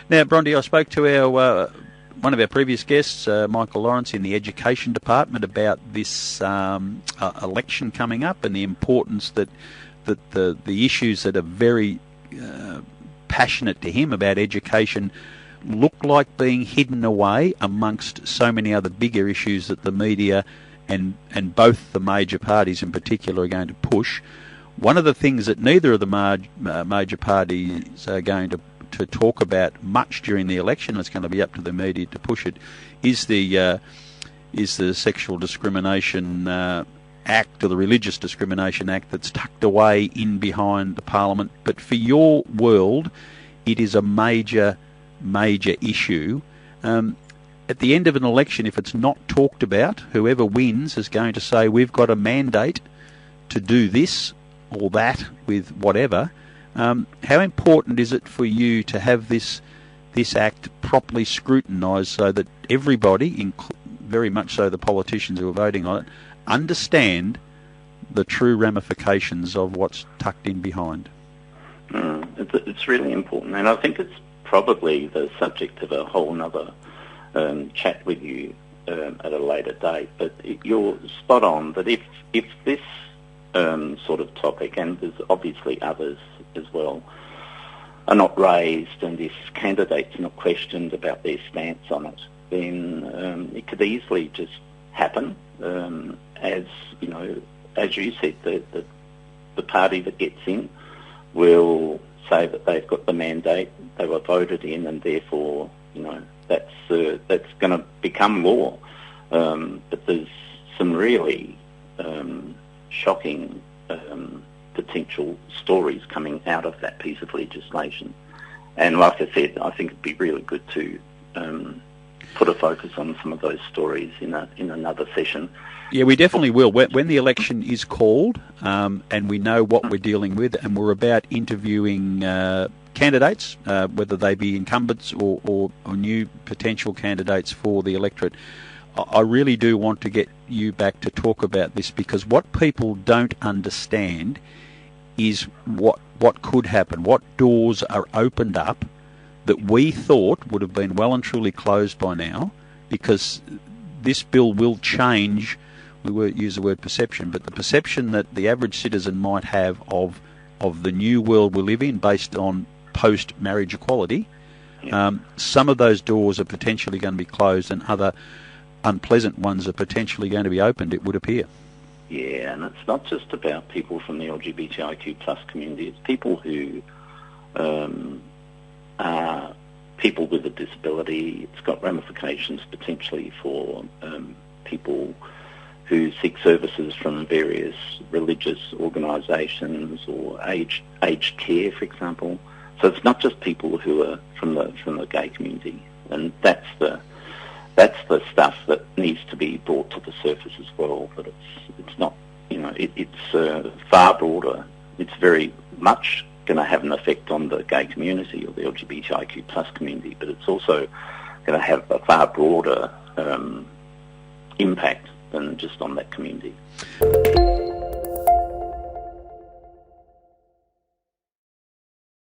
Now, Bronte, I spoke to our one of our previous guests, Michael Lawrence, in the Education Department about this election coming up and the importance that the issues that are very passionate to him about education look like being hidden away amongst so many other bigger issues that the media and both the major parties in particular are going to push. One of the things that neither of the major parties are going to talk about much during the election, it's going to be up to the media to push it, is the Sexual Discrimination Act, or the Religious Discrimination Act, that's tucked away in behind the Parliament. But for your world, it is a major issue. At the end of an election, if it's not talked about, whoever wins is going to say, we've got a mandate to do this or that with whatever. How important is it for you to have this act properly scrutinised so that everybody, very much so the politicians who are voting on it, understand the true ramifications of what's tucked in behind? It's really important, and I think it's probably the subject of a whole other chat with you at a later date. But you're spot on that if this sort of topic, and there's obviously others as well, are not raised, and if candidates are not questioned about their stance on it, then it could easily just happen. As you said, the party that gets in will say that they've got the mandate, they were voted in, and therefore, that's going to become law. But there's some really shocking potential stories coming out of that piece of legislation. And like I said, I think it'd be really good to put a focus on some of those stories in another session. Yeah, we definitely will. When the election is called and we know what we're dealing with, and we're about interviewing candidates, whether they be incumbents or new potential candidates for the electorate, I really do want to get you back to talk about this, because what people don't understand is what could happen, what doors are opened up that we thought would have been well and truly closed by now, because this bill will change, we won't use the word perception, but the perception that the average citizen might have of the new world we live in based on post-marriage equality. Some of those doors are potentially going to be closed, and other unpleasant ones are potentially going to be opened, it would appear. Yeah, and it's not just about people from the LGBTIQ plus community, it's people who are people with a disability. It's got ramifications potentially for people who seek services from various religious organisations or aged care, for example. So it's not just people who are from the gay community, and that's the stuff that needs to be brought to the surface as well. But it's not, it's far broader. It's very much going to have an effect on the gay community or the LGBTIQ plus community, but it's also going to have a far broader impact than just on that community.